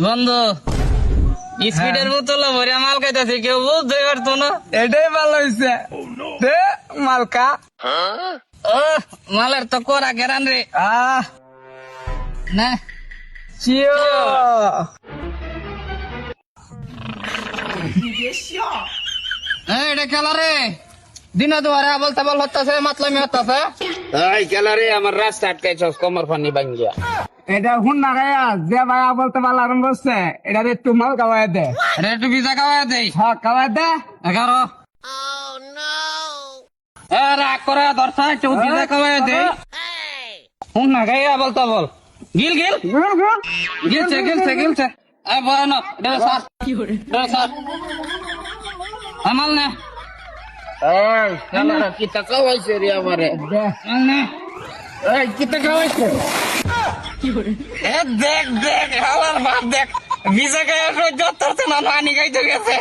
বন্ধু স্পিডের বোতল ভরে মাল খাইতেছে কেউ বুঝতে পারতো না। এটাই ভালো হয়েছে দে মালকা। ও মালের তো করা গেরান রে। না চিও এটা খেলা রে দিন দুয়ারে বলতে বল হচ্ছে মাতলামি হচ্ছে। এই খেলা রে আমার রাস্তা আটকাইছস কমর ফানি ভাঙ্গিয়া। এটা হুন না গায়া যে ভাইয়া বলতে পারল আরম্ভ করছে এটা একটু মাল খাওয়াই দে। এটা একটু ভিজা খাওয়াই দেই। হ্যাঁ খাওয়াই দে 11 রাগ করে ধরছা একটু ভিজা খাওয়াই দেই। হুন না গায়া বলতে বল গিল গিল গিলছে গিলছে গিলছে। এই বয়ানো এটা স্যার কি করে স্যার আমাল না। এই খেলাটা কি টাকা হইছে রে আমারে না। এই কি টাকা হইছে দেখ দেখ আমার বাপ দেখ ভিজা গায়ে সহ্য করতে না পানি খাইতে গেছে।